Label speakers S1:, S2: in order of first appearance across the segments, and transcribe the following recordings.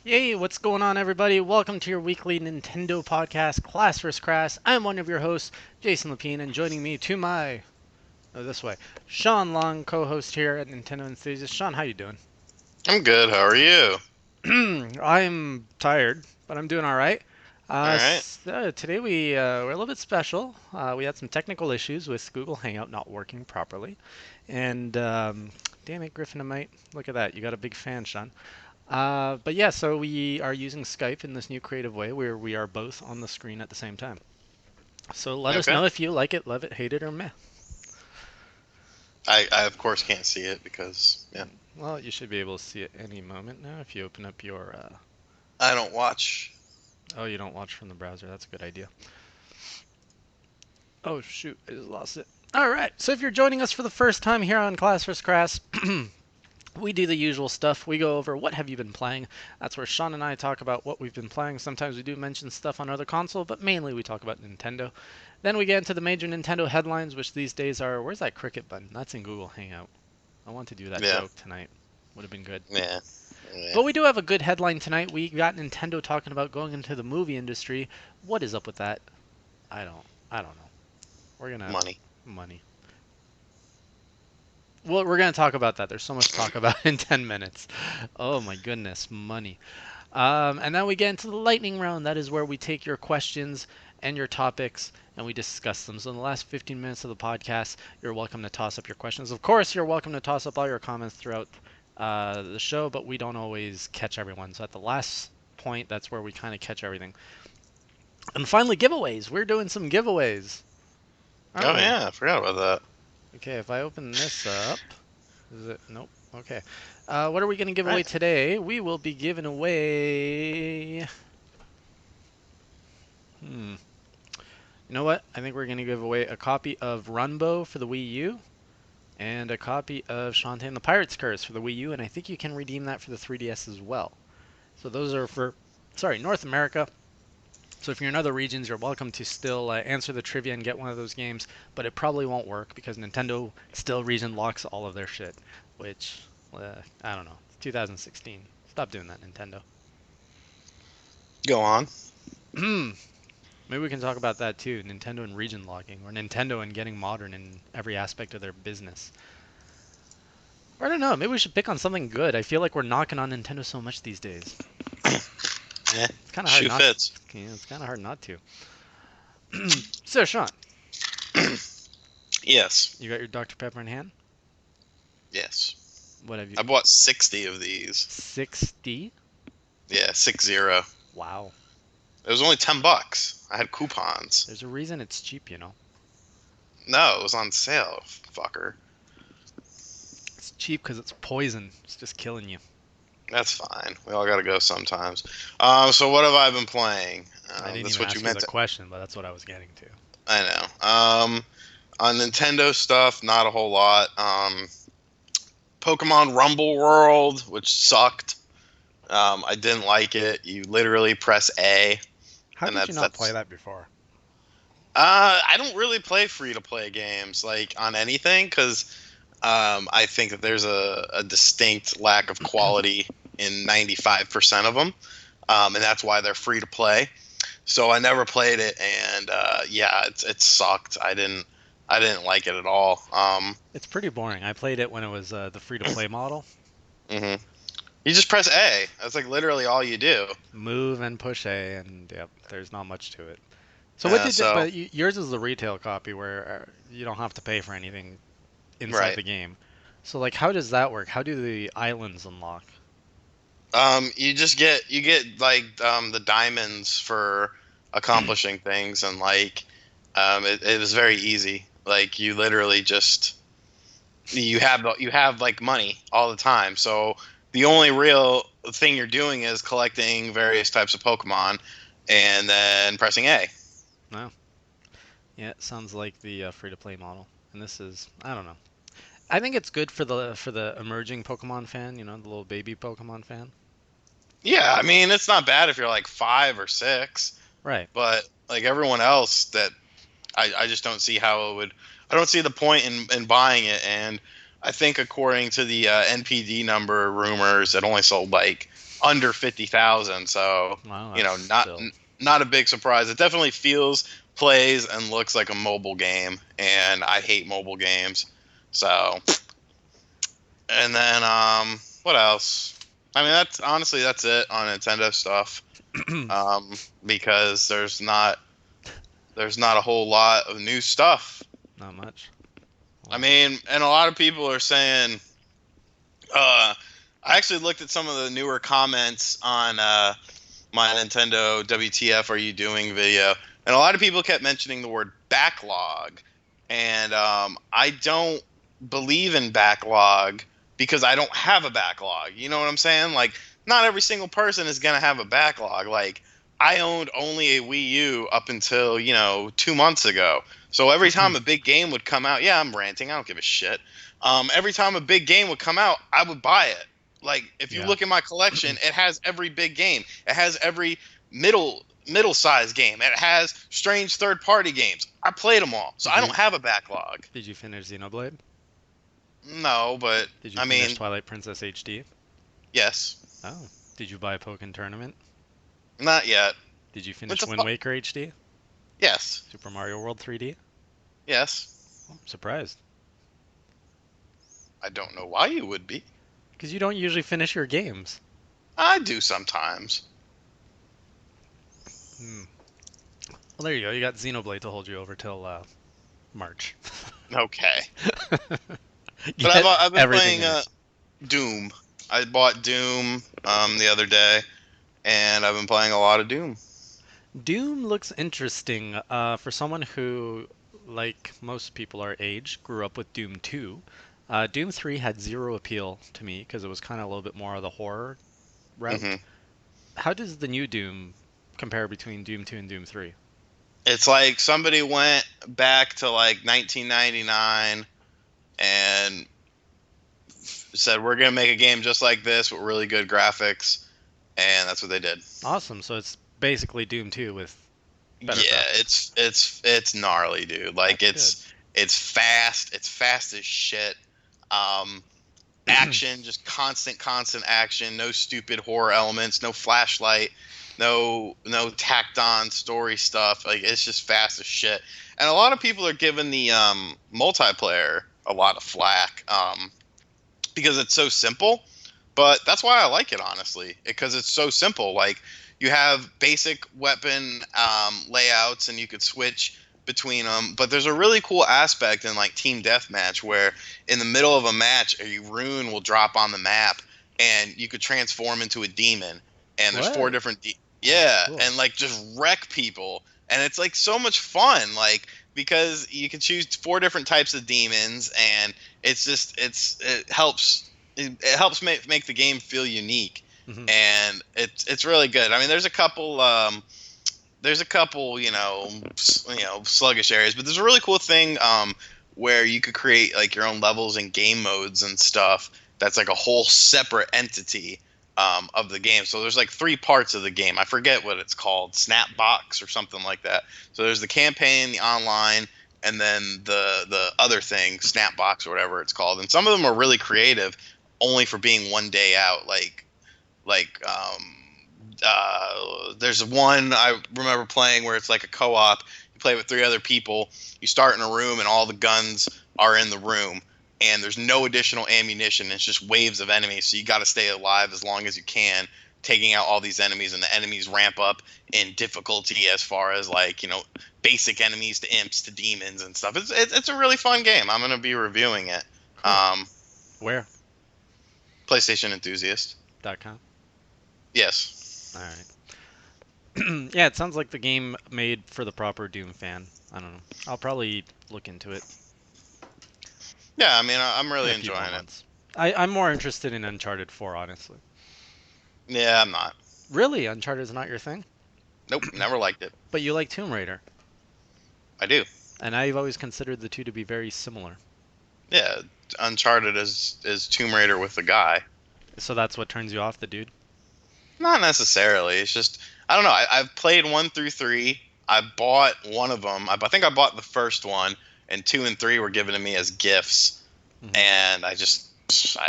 S1: Yay, what's going on, everybody? Welcome to your weekly Nintendo podcast, Class vs. Crass. I'm one of your hosts, Jason Lapine, and joining me to my, this way, Sean Long, co-host here at Nintendo Enthusiast. Sean, how you doing?
S2: I'm good. How are you?
S1: I'm tired, but I'm doing all right.
S2: All right.
S1: Today we're a little bit special. We had some technical issues with Google Hangout not working properly, and damn it, Griffinamite, look at that! You got a big fan, Sean. But yeah, so we are using Skype in this new creative way where we are both on the screen at the same time. So let us
S2: Okay.
S1: know if you like it, love it, hate it, or meh.
S2: I of course can't see it because
S1: Well, you should be able to see it any moment now if you open up your.
S2: I don't watch.
S1: Oh, you don't watch from the browser. That's a good idea. Oh shoot, I just lost it. All right, so if you're joining us for the first time here on Class vs. Crass, we do the usual stuff. We go over what have you been playing. That's where Sean and I talk about what we've been playing. Sometimes we do mention stuff on other console, but mainly we talk about Nintendo. Then we get into the major Nintendo headlines, which these days are where's that cricket button? That's in Google Hangout. I want to do that
S2: Yeah.
S1: joke tonight. Would have been good.
S2: Yeah. Yeah.
S1: But we do have a good headline tonight. We got Nintendo talking about going into the movie industry. What is up with that? I don't know. We're gonna
S2: Money.
S1: money. Well, we're gonna talk about that. There's so much to talk about in 10 minutes. Oh my goodness, money. And then we get into the lightning round. That is where we take your questions and your topics and we discuss them. So in the last 15 minutes of the podcast, you're welcome to toss up your questions. Of course, you're welcome to toss up all your comments throughout the show, but we don't always catch everyone. So at the last point, that's where we kind of catch everything. And finally, giveaways. We're doing some giveaways, aren't
S2: Oh
S1: we?
S2: yeah, I forgot about that.
S1: Okay, if I open this up, is it? Nope. Okay. What are we going to give
S2: All
S1: away
S2: right.
S1: today? We will be giving away. Hmm. You know what? I think we're going to give away a copy of Runbo for the Wii U and a copy of Shantae and the Pirate's Curse for the Wii U, and I think you can redeem that for the 3DS as well. So those are for, sorry, North America. So if you're in other regions, you're welcome to still answer the trivia and get one of those games, but it probably won't work because Nintendo still region locks all of their shit, which, I don't know. It's 2016. Stop doing that, Nintendo.
S2: Go on.
S1: Maybe we can talk about that too, Nintendo and region locking, or Nintendo and getting modern in every aspect of their business. Or I don't know, maybe we should pick on something good. I feel like we're knocking on Nintendo so much these days.
S2: Yeah.
S1: It's kind of hard
S2: Shoe
S1: not.
S2: fits.
S1: It's kind of hard not to. So Sean,
S2: Yes.
S1: you got your Dr Pepper in hand?
S2: Yes.
S1: What have you?
S2: I bought 60 of these.
S1: 60?
S2: Yeah, 60.
S1: Wow.
S2: It was only $10. I had coupons.
S1: There's a reason it's cheap, you know.
S2: No, it was on sale, fucker.
S1: It's cheap because it's poison. It's just killing you.
S2: That's fine. We all gotta go sometimes. So what have I been playing?
S1: I didn't
S2: That's
S1: even
S2: what
S1: ask
S2: you
S1: you
S2: meant
S1: the
S2: to.
S1: question, but that's what I was getting to.
S2: I know. On Nintendo stuff, not a whole lot. Pokemon Rumble World, which sucked. I didn't like it. You literally press A,
S1: How
S2: and
S1: did you
S2: that's
S1: not
S2: that's.
S1: play that before?
S2: I don't really play free to play games like on anything because I think that there's a distinct lack of quality in 95% of them, and that's why they're free to play. So I never played it, and yeah, it sucked. I didn't like it at all.
S1: It's pretty boring. I played it when it was the free-to-play model.
S2: hmm You just press A. That's like literally all you do.
S1: Move and push A, and yep, there's not much to it. So what did?
S2: So
S1: But yours is the retail copy where you don't have to pay for anything inside
S2: right.
S1: the game. So like, how does that work? How do the islands unlock?
S2: You get like the diamonds for accomplishing things, and like it is very easy. Like you literally just you have like money all the time. So the only real thing you're doing is collecting various types of Pokemon, and then pressing A.
S1: No. Yeah, it sounds like the free-to-play model. And this is, I don't know. I think it's good for the emerging Pokemon fan, you know, the little baby Pokemon fan.
S2: Yeah, I mean it's not bad if you're like 5 or 6,
S1: Right.
S2: but like everyone else that I just don't see how it would. I don't see the point in buying it, and I think according to the NPD number rumors, it only sold like under 50,000. So
S1: Wow,
S2: you
S1: that's
S2: know,
S1: still.
S2: not a big surprise. It definitely feels, plays, and looks like a mobile game, and I hate mobile games. So, and then what else? I mean, that's honestly that's it on Nintendo stuff. Because there's not a whole lot of new stuff.
S1: Not much.
S2: I
S1: Well,
S2: mean, and a lot of people are saying, uh, I actually looked at some of the newer comments on my Nintendo WTF Are You Doing video, and a lot of people kept mentioning the word backlog, and I don't believe in backlog because I don't have a backlog. You know what I'm saying? Like, not every single person is gonna have a backlog. Like, I owned only a Wii U up until 2 months ago. So every time a big game would come out, yeah, I'm ranting. I don't give a shit. Every time a big game would come out, I would buy it. Like, if you
S1: yeah.
S2: look at my collection, it has every big game. It has every middle size game. It has strange third party games. I played them all, so
S1: Did
S2: I
S1: you
S2: don't have a backlog.
S1: did you finish Xenoblade?
S2: No, but
S1: Did you
S2: I
S1: finish
S2: mean,
S1: Twilight Princess HD?
S2: yes,
S1: Oh. Did you buy Pokken Tournament?
S2: not yet.
S1: Did you
S2: What
S1: finish
S2: the
S1: Wind
S2: fuck?
S1: Waker HD?
S2: Yes,
S1: Super Mario World 3D?
S2: yes.
S1: Oh, I'm surprised.
S2: I don't know why you would be.
S1: Because you don't usually finish your games.
S2: I do sometimes.
S1: Hmm. Well, there you go. You got Xenoblade to hold you over till March.
S2: Okay, but
S1: Get
S2: I've been
S1: everything
S2: playing
S1: in.
S2: Doom. I bought Doom the other day, and I've been playing a lot of Doom.
S1: Doom looks interesting. For someone who, like most people our age, grew up with Doom 2, Doom 3 had zero appeal to me because it was kind of a little bit more of the horror route.
S2: hmm
S1: How does the new Doom compare between Doom 2 and Doom 3?
S2: It's like somebody went back to like 1999 and said, "We're gonna make a game just like this with really good graphics," and that's what they did.
S1: Awesome. So it's basically Doom 2 with better
S2: Yeah,
S1: graphics.
S2: it's gnarly, dude. Like
S1: That's good.
S2: it's fast. It's fast as shit. Um, Action, just constant action. No stupid horror elements. No flashlight. No tacked on story stuff. Like, it's just fast as shit. And a lot of people are giving the multiplayer a lot of flack because it's so simple. But that's why I like it, honestly, because it's so simple. Like, you have basic weapon layouts, and you could switch between them. But there's a really cool aspect in like team deathmatch where in the middle of a match, a rune will drop on the map, and you could transform into a demon. And there's four
S1: What?
S2: different,
S1: That's
S2: yeah,
S1: cool.
S2: and like just wreck people. And it's like so much fun, like because you can choose four different types of demons, and it's just it helps make the game feel unique,
S1: Hmm.
S2: and it's really good. I mean, there's a couple sluggish areas, but there's a really cool thing where you could create like your own levels and game modes and stuff. That's like a whole separate entity of the game. So there's like three parts of the game. I forget what it's called, Snapbox or something like that. So there's the campaign, the online, and then the other thing, Snapbox or whatever it's called. And some of them are really creative, only for being one day out. There's one I remember playing where it's like a co-op. You play with three other people. You start in a room, and all the guns are in the room, and there's no additional ammunition. It's just waves of enemies, so you got to stay alive as long as you can, taking out all these enemies. And the enemies ramp up in difficulty as far as like basic enemies to imps to demons and stuff. It's a really fun game. I'm gonna be reviewing it.
S1: Cool.
S2: Um,
S1: Where?
S2: PlayStation Enthusiast.
S1: .com.
S2: Yes.
S1: All right. Yeah, it sounds like the game made for the proper Doom fan. I don't know. I'll probably look into it
S2: Yeah, I mean, I'm
S1: in
S2: really
S1: a few more
S2: enjoying it.
S1: months. I'm more interested in Uncharted 4, honestly.
S2: Yeah, I'm not.
S1: Really, Uncharted is not your thing?
S2: Nope, never liked it.
S1: But you like Tomb Raider,
S2: I do.
S1: and I've always considered the two to be very similar.
S2: Yeah, Uncharted is Tomb Raider with a guy.
S1: So that's what turns you off the dude?
S2: Not necessarily. It's just I don't know. I've played 1 through 3. I bought one of them. I think I bought the first one, and 2 and 3 were given to me as gifts.
S1: Hmm.
S2: And I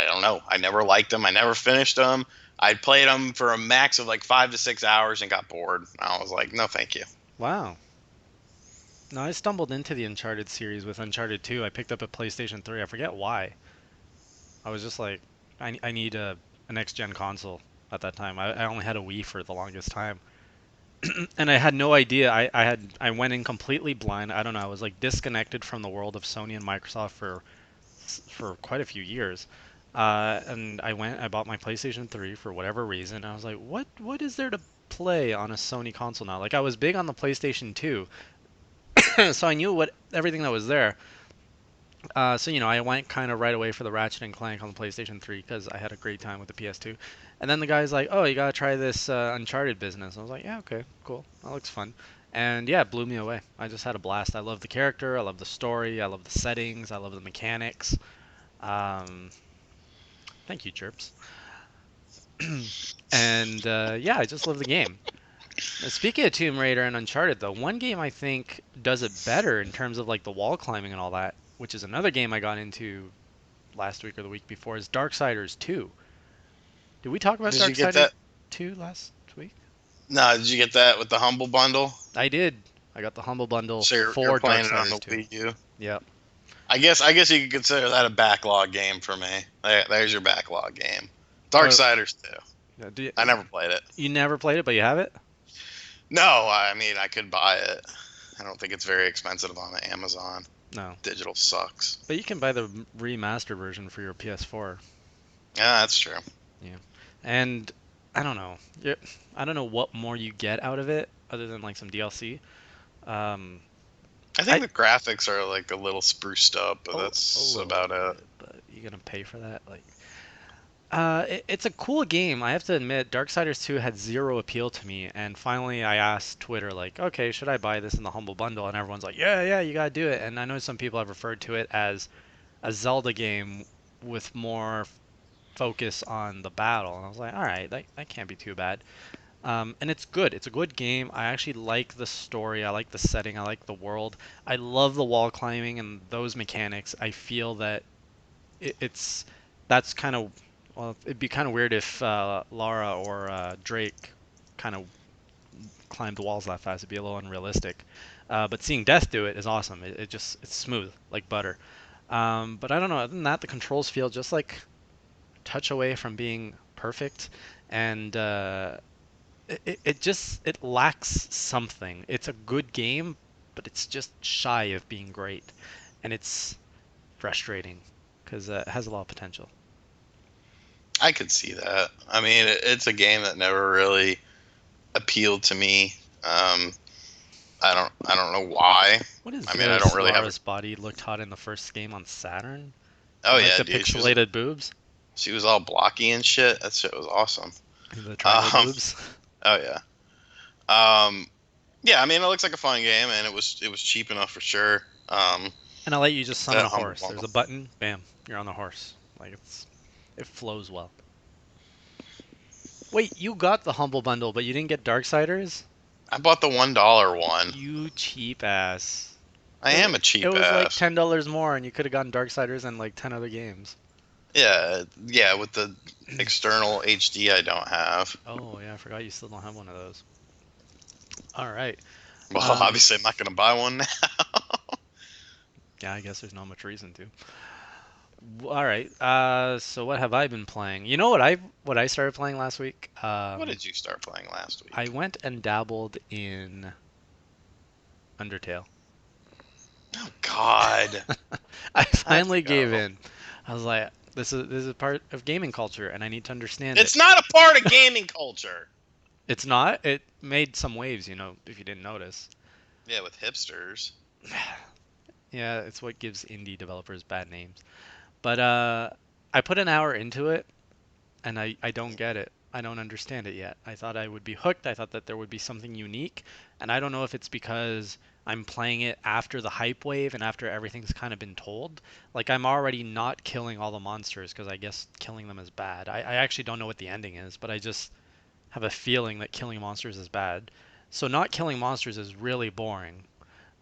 S2: don't know. I never liked them. I never finished them. I played them for a max of like 5 to 6 hours and got bored. I was like, no, thank you.
S1: Wow. No, I stumbled into the Uncharted series with Uncharted 2. I picked up a PlayStation 3. I forget why. I was just like, I need a next gen console at that time. I only had a Wii for the longest time. And I had no idea. I went in completely blind. I don't know. I was like disconnected from the world of Sony and Microsoft for quite a few years. And I bought my PlayStation 3 for whatever reason. I was like, what is there to play on a Sony console now? Like I was big on the PlayStation 2, so I knew what everything that was there. So I went kind of right away for the Ratchet and Clank on the PlayStation 3 because I had a great time with the PS2. And then the guy's like, "Oh, you gotta try this Uncharted business." I was like, "Yeah, okay, cool, that looks fun." And yeah, it blew me away. I just had a blast. I love the character, I love the story, I love the settings, I love the mechanics. Um, Thank you, Chirps. And yeah, I just love the game. Now, speaking of Tomb Raider and Uncharted, though, one game I think does it better in terms of like the wall climbing and all that, which is another game I got into last week or the week before, is Darksiders 2. Did we talk about
S2: Did you get
S1: Darksiders
S2: that?
S1: 2 last week?
S2: No, did you get that with the Humble Bundle?
S1: I did. I got the Humble Bundle
S2: So you're
S1: for
S2: playing it on the
S1: Darksiders 2.
S2: Wii U.
S1: Yep.
S2: I guess you could consider that a backlog game for me. There's your backlog game.
S1: Uh,
S2: Darksiders 2.
S1: yeah,
S2: I never played it.
S1: you never played it, but you have it?
S2: No, I mean I could buy it. I don't think it's very expensive on Amazon.
S1: No.
S2: Digital sucks.
S1: But you can buy the remastered version for your PS4.
S2: Yeah, that's true.
S1: Yeah. And I don't know. I don't know what more you get out of it other than like some DLC. Um,
S2: I
S1: I
S2: think the graphics are like a little spruced up, but
S1: a
S2: that's
S1: little
S2: about it.
S1: bit, but you gonna pay for that? Like, it's a cool game. I have to admit, Darksiders 2 had zero appeal to me, and finally I asked Twitter, like, okay, should I buy this in the Humble Bundle? And everyone's like, yeah, yeah, you gotta do it. And I know some people have referred to it as a Zelda game with more focus on the battle. And I was like, all right, that can't be too bad. And it's good. It's a good game. I actually like the story. I like the setting. I like the world. I love the wall climbing and those mechanics. I feel that it's that's kind of well, it'd be kind of weird if Lara or Drake kind of climbed walls that fast. It'd be a little unrealistic. But seeing Death do it is awesome. It's smooth like butter. But I don't know. Other than that, the controls feel just like a touch away from being perfect, and it lacks something. It's a good game, but it's just shy of being great, and it's frustrating because it has a lot of potential.
S2: I could see that. I mean, it's a game that never really appealed to me. I don't know why.
S1: What is
S2: I mean, I don't
S1: this?
S2: really have a.
S1: Lara's body looked hot in the first game on Saturn.
S2: Oh
S1: You like
S2: yeah,
S1: the
S2: dude,
S1: pixelated boobs?
S2: she was all blocky and shit. That shit was awesome.
S1: The triangle
S2: Um,
S1: boobs?
S2: oh yeah. Um, yeah, I mean, it looks like a fun game, and it was cheap enough for sure.
S1: And I'll let you just summon
S2: That
S1: a
S2: humble
S1: horse. There's
S2: bundle.
S1: a button, bam, you're on the horse. Like it flows well. Wait, you got the Humble Bundle, but you didn't get Darksiders?
S2: I bought the $1 one.
S1: You cheap ass.
S2: I am a
S1: It
S2: cheap
S1: was like
S2: ass.
S1: $10 more, and you could have gotten Darksiders and like 10 other games.
S2: Yeah, yeah. With the external HD, I don't have.
S1: Oh yeah, I forgot you still don't have one of those. All right.
S2: Well,
S1: Um,
S2: obviously, I'm not gonna buy one now.
S1: yeah, I guess there's not much reason to. All right. So what have I been playing? You know what I started playing last week?
S2: What did you start playing last
S1: I
S2: week?
S1: went and dabbled in Undertale.
S2: Oh God.
S1: I
S2: Let's
S1: finally gave
S2: go.
S1: in. I was like, this is part of gaming culture, and I need to understand it.
S2: It's not a part of gaming culture.
S1: It's not. It made some waves, if you didn't notice.
S2: Yeah, with hipsters.
S1: Yeah, it's what gives indie developers bad names. But I put an hour into it, and I don't get it. I don't understand it yet. I thought I would be hooked. I thought that there would be something unique, and I don't know if it's because I'm playing it after the hype wave and after everything's kind of been told. Like I'm already not killing all the monsters because I guess killing them is bad. I actually don't know what the ending is, but I just have a feeling that killing monsters is bad. So not killing monsters is really boring.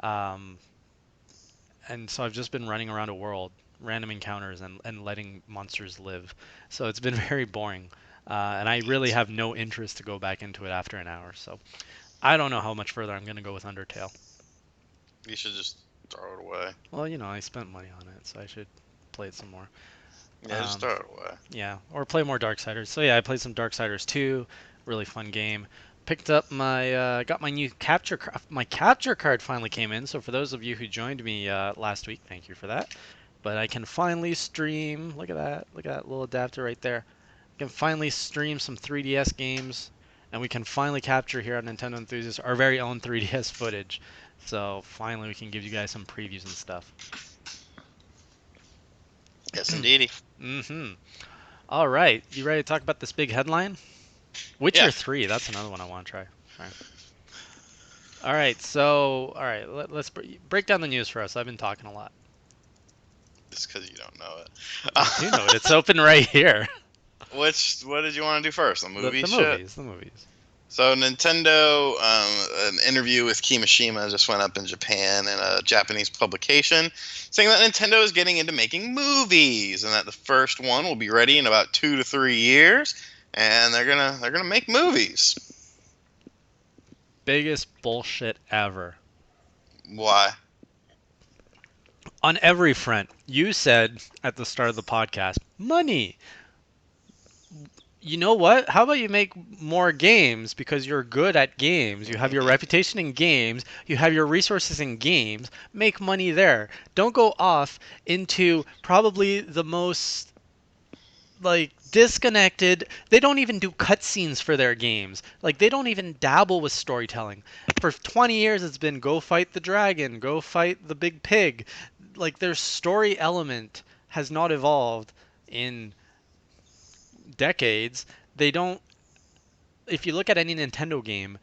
S1: Um, and so I've just been running around a world, random encounters, and letting monsters live. So it's been very boring. And I really have no interest to go back into it after an hour. So I don't know how much further I'm going to go with Undertale.
S2: You should just throw it away.
S1: Well, I spent money on it, so I should play it some more.
S2: Yeah, just
S1: Um,
S2: throw it away.
S1: yeah, or play more Darksiders. So yeah, I played some Darksiders 2. Really fun game. Picked up got my new my capture card finally came in. So for those of you who joined me last week, thank you for that. But I can finally stream. Look at that. Look at that little adapter right there. I can finally stream some 3DS games, and we can finally capture here on Nintendo Enthusiast our very own 3DS footage. So finally, we can give you guys some previews and stuff.
S2: Yes, indeedy.
S1: Mm-hmm. All right, you ready to talk about this big headline?
S2: Yeah,
S1: Witcher 3, that's another one I want to try. All right. All right, so let's break down the news for us. I've been talking a lot.
S2: just because you don't know
S1: I do know
S2: it.
S1: it. It's open right here.
S2: What did you want to do first? The movie
S1: The
S2: shit.
S1: movies, the movies.
S2: So Nintendo, an interview with Kimishima just went up in Japan in a Japanese publication, saying that Nintendo is getting into making movies, and that the first one will be ready in about 2 to 3 years, and they're gonna make movies.
S1: Biggest bullshit ever.
S2: Why?
S1: On every front, you said at the start of the podcast, money. You know what? How about you make more games because you're good at games. You have your reputation in games. You have your resources in games. Make money there. Don't go off into probably the most like disconnected. They don't even do cutscenes for their games. Like they don't even dabble with storytelling. For 20 years it's been go fight the dragon, go fight the big pig. Like their story element has not evolved in decades. They don't If you look at any Nintendo game,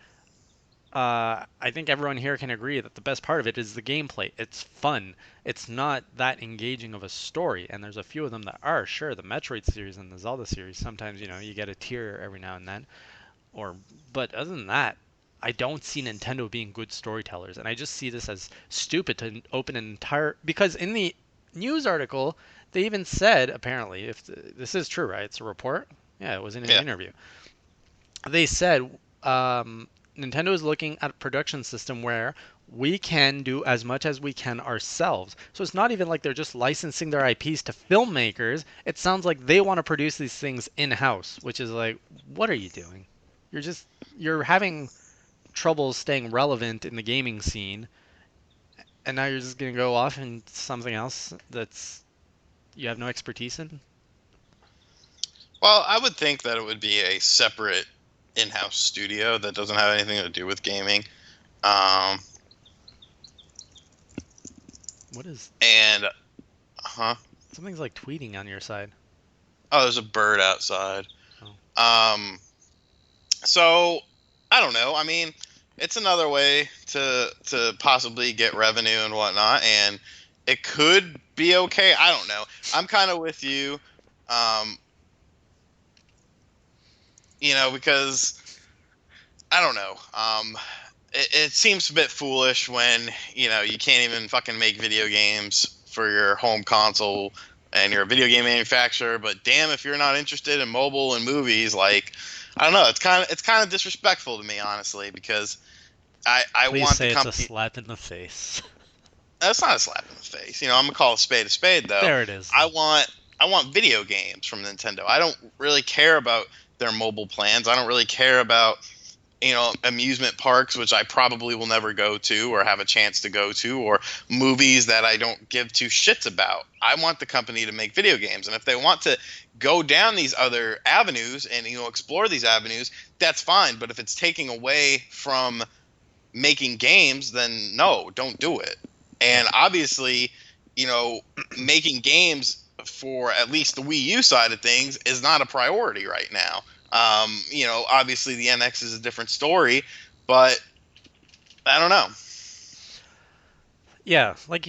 S1: I think everyone here can agree that the best part of it is the gameplay. It's fun. It's not that engaging of a story, and there's a few of them that are. Sure, the Metroid series and the Zelda series, sometimes you get a tear every now and then, or but other than that, I don't see Nintendo being good storytellers, and I just see this as stupid to open an entire because in the news article they even said apparently if this is true, right? It's a report. Yeah, it was in an
S2: Yeah.
S1: interview they said Nintendo is looking at a production system where we can do as much as we can ourselves. So it's not even like they're just licensing their IPs to filmmakers. It sounds like they want to produce these things in-house, which is like, what are you doing? You're having trouble staying relevant in the gaming scene, and now you're just gonna go off into something else that's you have no expertise in.
S2: Well, I would think that it would be a separate in-house studio that doesn't have anything to do with gaming. Um,
S1: What is
S2: and huh?
S1: something's like tweeting on your side?
S2: Oh, there's a bird outside.
S1: Oh.
S2: Um, so I don't know. I mean, it's another way to possibly get revenue and whatnot, and it could be okay. I don't know. I'm kind of with you. Um, because I don't know. It seems a bit foolish when you can't even fucking make video games for your home console and you're a video game manufacturer. But damn, if you're not interested in mobile and movies, like I don't know, it's kind of disrespectful to me, honestly, because I
S1: Please
S2: want the
S1: say it's a
S2: company.
S1: slap in the face.
S2: That's not a slap in the face. I'm gonna call a spade though.
S1: There it is.
S2: I want I want video games from Nintendo. I don't really care about their mobile plans. I don't really care about amusement parks, which I probably will never go to or have a chance to go to, or movies that I don't give two shits about. I want the company to make video games, and if they want to go down these other avenues and explore these avenues, that's fine. But if it's taking away from making games, then no, don't do it. And obviously, you know, making games for at least the Wii U side of things is not a priority right now. Obviously the NX is a different story, but I don't know.
S1: Yeah, like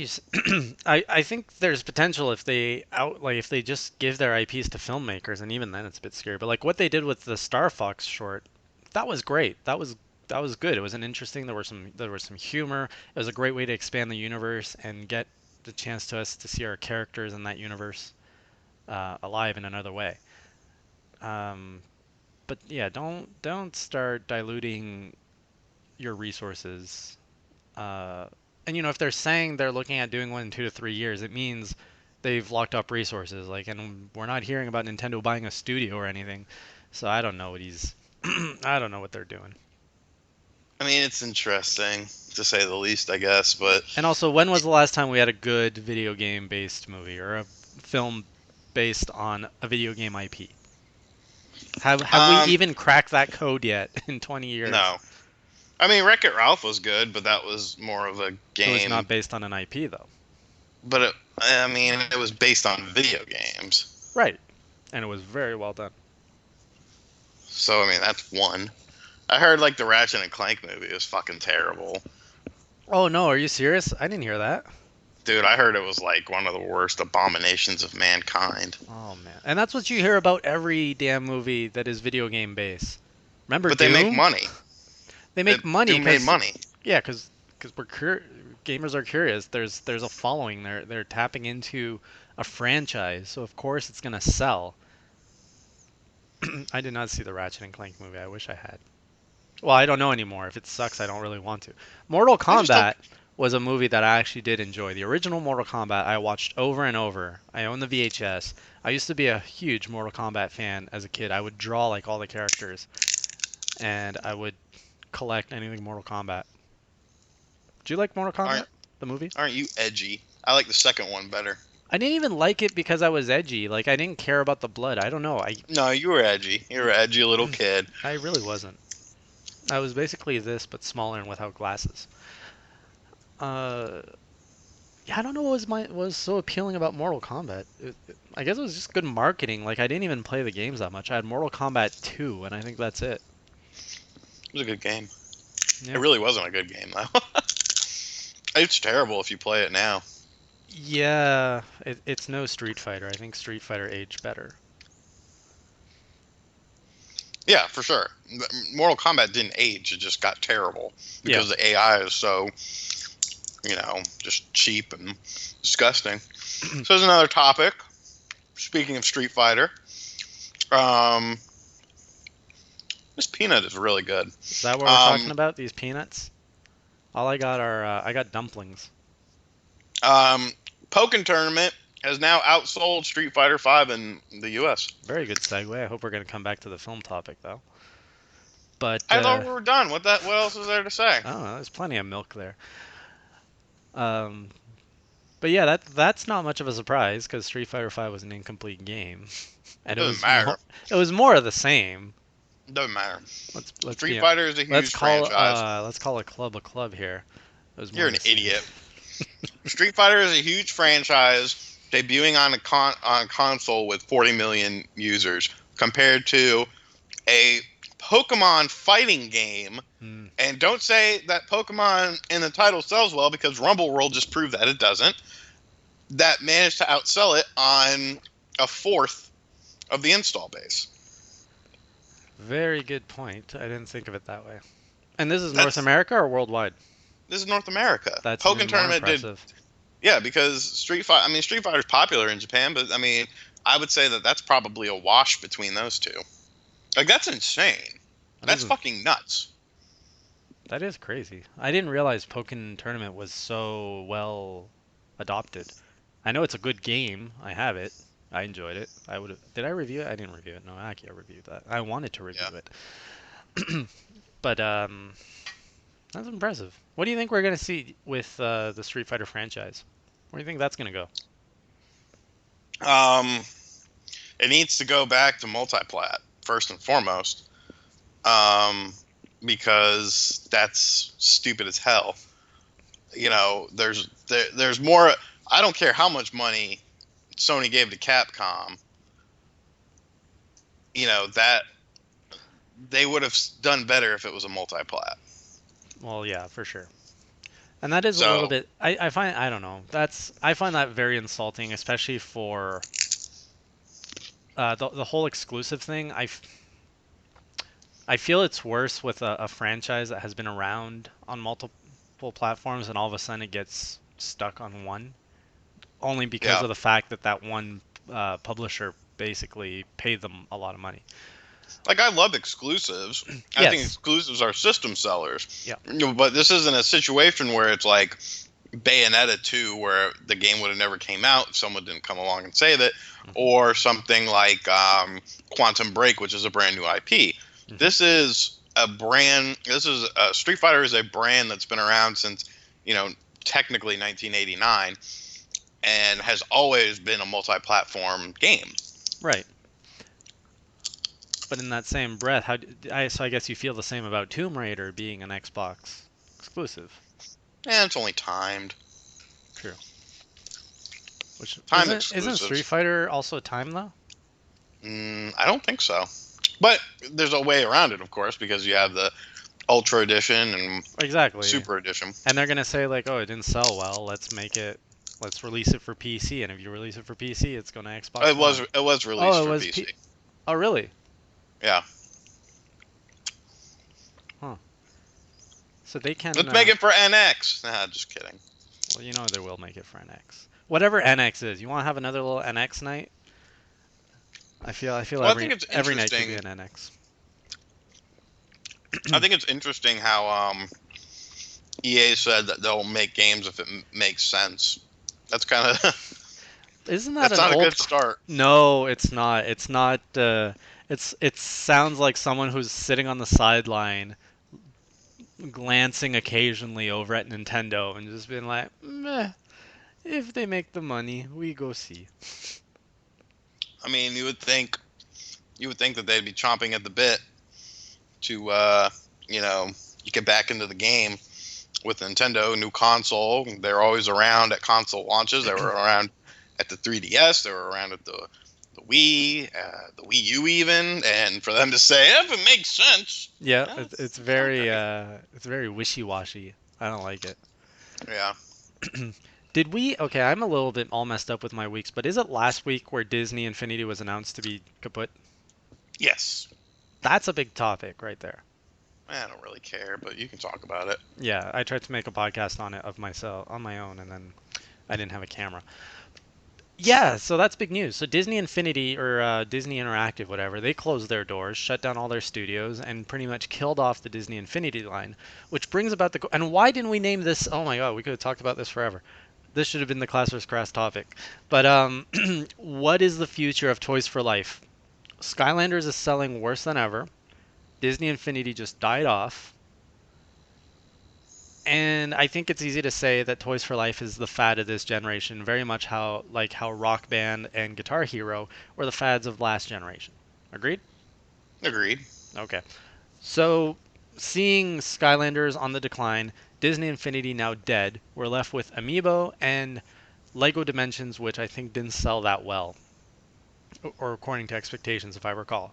S1: I think there's potential if if they just give their IPs to filmmakers, and even then it's a bit scary. But like what they did with the Star Fox short, that was great. That was good. It was an interesting. There was some humor. It was a great way to expand the universe and get the chance to us to see our characters in that universe alive in another way. Um, But yeah, don't start diluting your resources. Uh, and if they're saying they're looking at doing one in 2 to 3 years, it means they've locked up resources. Like, and we're not hearing about Nintendo buying a studio or anything. So I don't know what he's, I don't know what they're doing.
S2: I mean, it's interesting to say the least, I guess. But
S1: And also, when was the last time we had a good video game based movie or a film based on a video game IP? Have we
S2: um,
S1: even cracked that code yet in 20 years?
S2: no. I mean, Wreck-It Ralph was good, but that was more of a
S1: It was
S2: game.
S1: not based on an IP though.
S2: But I mean, it was based on video games.
S1: Right. And it was very well done.
S2: So I mean, that's one. I heard like the Ratchet and Clank movie was fucking terrible.
S1: Oh no, are you serious? I didn't hear that.
S2: Dude, I heard it was like one of the worst abominations of mankind.
S1: Oh man. And that's what you hear about every damn movie that is video game based. Remember
S2: But they make
S1: Doom?
S2: money.
S1: They make money
S2: Doom made
S1: cuz
S2: money.
S1: yeah, cuz gamers are curious. There's a following. They're tapping into a franchise. So of course it's going to sell. I did not see the Ratchet and Clank movie. I wish I had. Well, I don't know anymore. If it sucks, I don't really want to. Mortal
S2: I just don't.
S1: Kombat was a movie that I actually did enjoy. The original Mortal Kombat I watched over and over. I own the VHS. I used to be a huge Mortal Kombat fan as a kid. I would draw like all the characters and I would collect anything Mortal Kombat. Do you like Mortal Kombat,
S2: Aren't
S1: the movie?
S2: aren't you edgy? I like the second one better.
S1: I didn't even like it because I was edgy. Like I didn't care about the blood. I don't know.
S2: No, you were edgy. You were an edgy little kid.
S1: I really wasn't. I was basically this but smaller and without glasses. Uh Yeah, I don't know what was so appealing about Mortal Kombat. I guess it was just good marketing. Like I didn't even play the games that much. I had Mortal Kombat 2, and I think that's it.
S2: It was a good game. It
S1: Yeah.
S2: really wasn't a good game though. It's terrible if you play it now.
S1: Yeah, it's no Street Fighter. I think Street Fighter aged better.
S2: Yeah, for sure. Mortal Kombat didn't age; it just got terrible
S1: Yeah.
S2: because the AI is so, just cheap and disgusting. So there's another topic. Speaking of Street Fighter, um, this peanut is really good.
S1: Is that what we're talking
S2: Um,
S1: about? These peanuts? All I got are I got dumplings.
S2: um, Pokken Tournament has now outsold Street Fighter V in the U.S.
S1: Very good segue. I hope we're gonna come back to the film topic though. But
S2: I thought we were done. What else is there to say?
S1: I don't know. There's plenty of milk there. Um, But yeah, that's not much of a surprise because Street Fighter V was an incomplete game, and
S2: Doesn't matter.
S1: it was more of the same.
S2: Doesn't matter.
S1: Let's
S2: Street
S1: be
S2: Fighter is a
S1: let's
S2: huge
S1: call
S2: franchise.
S1: let's call a club here. It was more
S2: You're
S1: of
S2: an
S1: the same.
S2: idiot. Street Fighter is a huge franchise debuting on a console with 40 million users compared to a Pokemon fighting game.
S1: Hmm.
S2: And don't say that Pokemon in the title sells well because Rumble World just proved that it doesn't. That managed to outsell it on a fourth of the install base.
S1: Very good point. I didn't think of it that way. And this is North
S2: That's
S1: America or worldwide?
S2: This is North America.
S1: That's
S2: Pokken
S1: even more
S2: Tournament did.
S1: impressive.
S2: Yeah, because Street Fighter's popular in Japan, but I mean, I would say that that's probably a wash between those two. Like that's insane.
S1: That
S2: That's
S1: is
S2: fucking nuts.
S1: that is crazy. I didn't realize Pokken Tournament was so well adopted. I know it's a good game. I have it. I enjoyed it. I would. Did I review it? I didn't review it. No, Aki reviewed that. I wanted to review
S2: Yeah.
S1: it, but that's impressive. What do you think we're gonna see with the Street Fighter franchise? Where do you think that's gonna go?
S2: Um, it needs to go back to multiplat first and foremost. Um, because that's stupid as hell. There's more. I don't care how much money Sony gave to Capcom. That they would have done better if it was a multiplat.
S1: Well, yeah, for sure. And that is a little
S2: So
S1: bit. I find I don't know. I find that very insulting, especially for the whole exclusive thing. I feel it's worse with a franchise that has been around on multiple platforms and all of a sudden it gets stuck on one, only because
S2: yeah,
S1: of the fact that that one publisher basically paid them a lot of money.
S2: Like, I love exclusives. I think
S1: Yes.
S2: exclusives are system sellers.
S1: Yeah.
S2: But this isn't a situation where it's like Bayonetta 2, where the game would have never came out if someone didn't come along and say that,
S1: Hmm.
S2: or something like Quantum Break, which is a brand new IP.
S1: Hmm.
S2: This is a brand. This is Street Fighter is a brand that's been around since, you know, technically 1989, and has always been a multi-platform game.
S1: Right. But in that same breath, so I guess you feel the same about Tomb Raider being an Xbox exclusive.
S2: And it's only timed.
S1: True. Which
S2: Time
S1: isn't Street
S2: exclusives.
S1: Fighter also time though?
S2: I don't think so. But there's a way around it, of course, because you have the Ultra Edition and
S1: Exactly.
S2: Super Edition.
S1: And they're gonna say like, oh, it didn't sell well. Let's release it for PC. And if you release it for PC, it's going to Xbox One.
S2: It was
S1: Oh,
S2: released
S1: it
S2: for
S1: was
S2: PC.
S1: Oh, really?
S2: Yeah.
S1: Huh. So they can.
S2: Let's make it for NX. Nah, just kidding.
S1: Well, you know they will make it for NX. Whatever NX is. You want to have another little NX night? I feel
S2: Well, I think it's
S1: every night could be
S2: interesting.
S1: an NX.
S2: I think it's interesting how EA said that they'll make games if it makes sense. That's kind of
S1: Isn't that
S2: that's
S1: an
S2: not a
S1: old?
S2: good start.
S1: No, it's not. It's not. It sounds like someone who's sitting on the sideline, glancing occasionally over at Nintendo and just being like, meh. If they make the money, we go see.
S2: I mean, you would think that they'd be chomping at the bit to you know, get back into the game with Nintendo, new console. They're always around at console launches. They were around at the 3DS. They were around at the the Wii U even. And for them to say, if it makes sense,
S1: Yeah,
S2: it's okay.
S1: it's very wishy-washy. I don't like it.
S2: Yeah.
S1: Did we? Okay, I'm a little bit all messed up with my weeks, but is it last week where Disney Infinity was announced to be kaput?
S2: Yes.
S1: That's a big topic right there.
S2: I don't really care, but you can talk about it.
S1: Yeah, I tried to make a podcast on it of myself on my own, and then I didn't have a camera. Yeah, so that's big news. So Disney Infinity or Disney Interactive, whatever, they closed their doors, shut down all their studios, and pretty much killed off the Disney Infinity line, which brings about and why didn't we name this? Oh my God, we could have talked about this forever. This should have been the Class vs. Crass topic. But what is the future of Toys for Life? Skylanders is selling worse than ever. Disney Infinity just died off. And I think it's easy to say that Toys for Life is the fad of this generation, very much how Rock Band and Guitar Hero were the fads of last generation. Agreed?
S2: Agreed.
S1: Okay. So, seeing Skylanders on the decline, Disney Infinity now dead, we're left with Amiibo and Lego Dimensions, which I think didn't sell that well, or according to expectations, if I recall.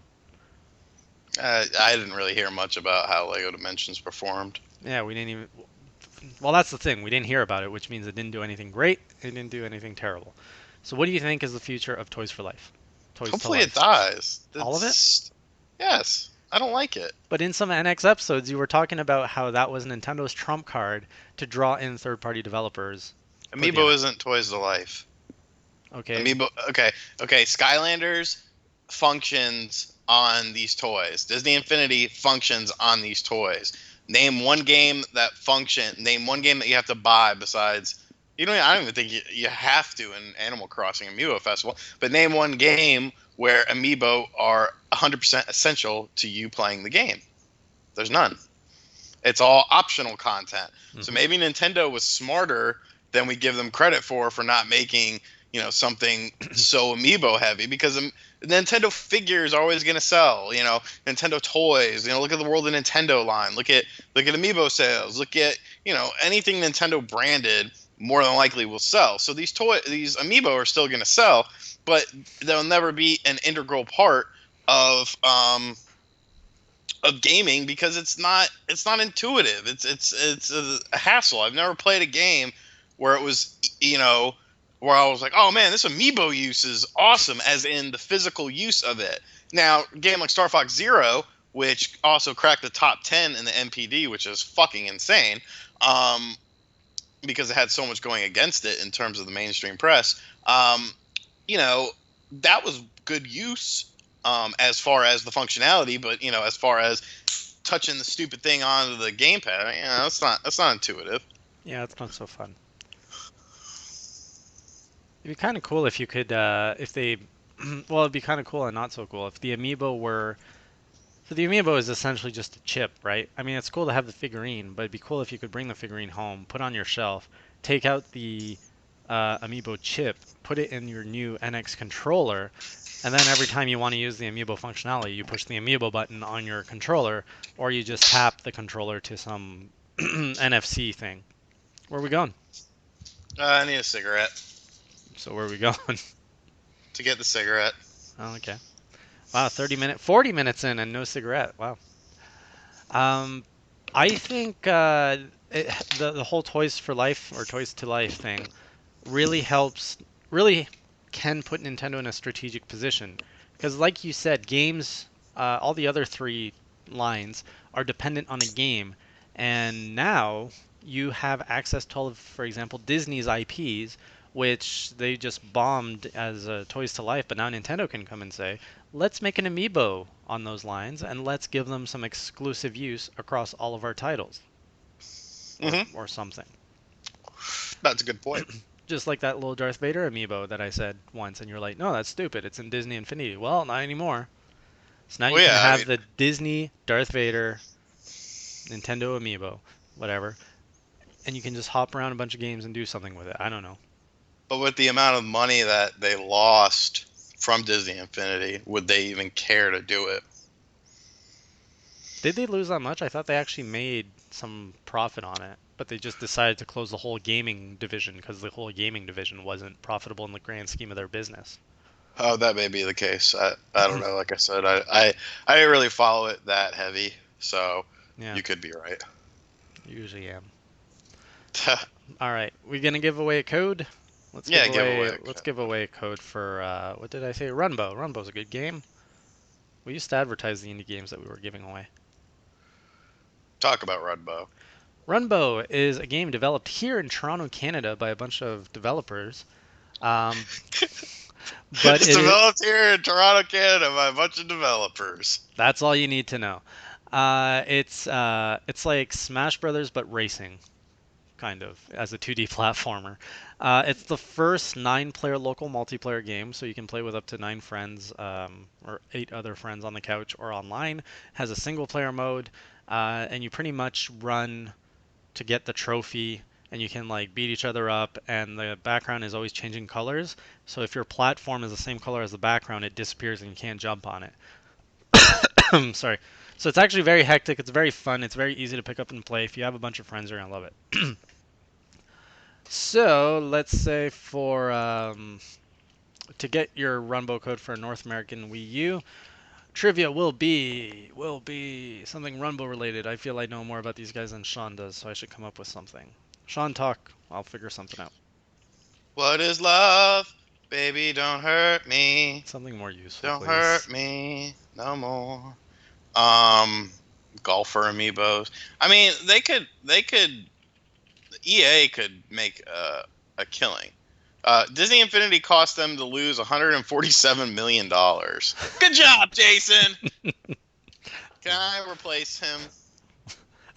S2: I didn't really hear much about how Lego Dimensions performed.
S1: Yeah, we didn't even. Well, that's the thing. We didn't hear about it, which means it didn't do anything great. It didn't do anything terrible. So, what do you think is the future of Toys for Life? Toys to
S2: Hopefully it
S1: Life.
S2: dies.
S1: All of it?
S2: That's yes. I don't like it.
S1: But in some NX episodes, you were talking about how that was Nintendo's trump card to draw in third-party developers for the
S2: Amiibo
S1: NX.
S2: isn't Toys to Life.
S1: Okay.
S2: Amiibo. Okay. Skylanders functions on these toys. Disney Infinity functions on these toys. Name one game that function. Name one game that you have to buy besides. You don't. I don't even think you have to in Animal Crossing Amiibo Festival. But name one game where Amiibo are 100% essential to you playing the game. There's none. It's all optional content. So
S1: Hmm.
S2: maybe Nintendo was smarter than we give them credit for not making, something so amiibo heavy, because Nintendo figures are always going to sell. Nintendo toys. Look at the World of Nintendo line. Look at amiibo sales. Look at anything Nintendo branded more than likely will sell. So these amiibo are still going to sell, but they'll never be an integral part of gaming, because it's not intuitive. It's a hassle. I've never played a game where it was where I was like, oh man, this amiibo use is awesome, as in the physical use of it. Now, a game like Star Fox Zero, which also cracked the top 10 in the NPD, which is fucking insane, because it had so much going against it in terms of the mainstream press. You know, that was good use as far as the functionality, but as far as touching the stupid thing onto the gamepad, that's not intuitive.
S1: Yeah, it's not so fun. It'd be kind of cool if you could, if they, well, it'd be kind of cool and not so cool if the amiibo were. So the amiibo is essentially just a chip, right? I mean, it's cool to have the figurine, but it'd be cool if you could bring the figurine home, put on your shelf, take out the amiibo chip, put it in your new NX controller, and then every time you want to use the amiibo functionality, you push the amiibo button on your controller, or you just tap the controller to some NFC thing. Where are we going?
S2: I need a cigarette
S1: So where are we going?
S2: to get the cigarette.
S1: Oh, okay. Wow, 40 minutes in and no cigarette. Wow. Um, I think the whole Toys for Life or Toys to Life thing really helps, really can put Nintendo in a strategic position. Because, like you said, games, all the other three lines are dependent on a game. And now you have access to all of, for example, Disney's IPs, which they just bombed as Toys to Life. But now Nintendo can come and say, let's make an amiibo on those lines and let's give them some exclusive use across all of our titles
S2: Hmm.
S1: or something.
S2: That's a good point.
S1: Just like that little Darth Vader amiibo that I said once, and you're like, no, that's stupid. It's in Disney Infinity. Well, not anymore. So now you
S2: Well,
S1: can
S2: yeah, I
S1: have
S2: mean,
S1: the Disney Darth Vader Nintendo amiibo, whatever, and you can just hop around a bunch of games and do something with it. I don't know.
S2: but with the amount of money that they lost from Disney Infinity, would they even care to do it?
S1: Did they lose that much? I thought they actually made some profit on it, but they just decided to close the whole gaming division because the whole gaming division wasn't profitable in the grand scheme of their business.
S2: Oh, that may be the case. I don't know. Like I said, I didn't really follow it that heavy, so
S1: Yeah,
S2: you could be right.
S1: usually am. All right, we gonna give away a code.
S2: Yeah, giveaway.
S1: Let's give away a code for what did I say? Runbo. Runbo's a good game. We used to advertise the indie games that we were giving away.
S2: Talk about Runbo.
S1: Runbo is a game developed here in Toronto, Canada, by a bunch of developers. Um, but
S2: It's
S1: it
S2: developed here in Toronto, Canada, by a bunch of developers.
S1: that's all you need to know. It's like Smash Brothers but racing, kind of, as a 2D platformer. It's the first nine-player local multiplayer game, so you can play with up to nine friends or eight other friends on the couch or online. Has a single-player mode, and you pretty much run to get the trophy, and you can like beat each other up, and the background is always changing colors. So if your platform is the same color as the background, it disappears and you can't jump on it. Sorry. So it's actually very hectic. It's very fun. It's very easy to pick up and play. If you have a bunch of friends, you're gonna love it. So let's say for to get your Runbo code for a North American Wii U, trivia will be something Runbo related. I feel I know more about these guys than Sean does, so I should come up with something. Sean, talk. I'll figure something out.
S2: What is love? Baby, don't hurt me.
S1: Something more useful,
S2: Don't hurt
S1: please.
S2: me no more. Um, Golfer amiibos. I mean, EA could make a killing. Disney Infinity cost them to lose 147 million dollars. Good job, Jason. Can I replace him?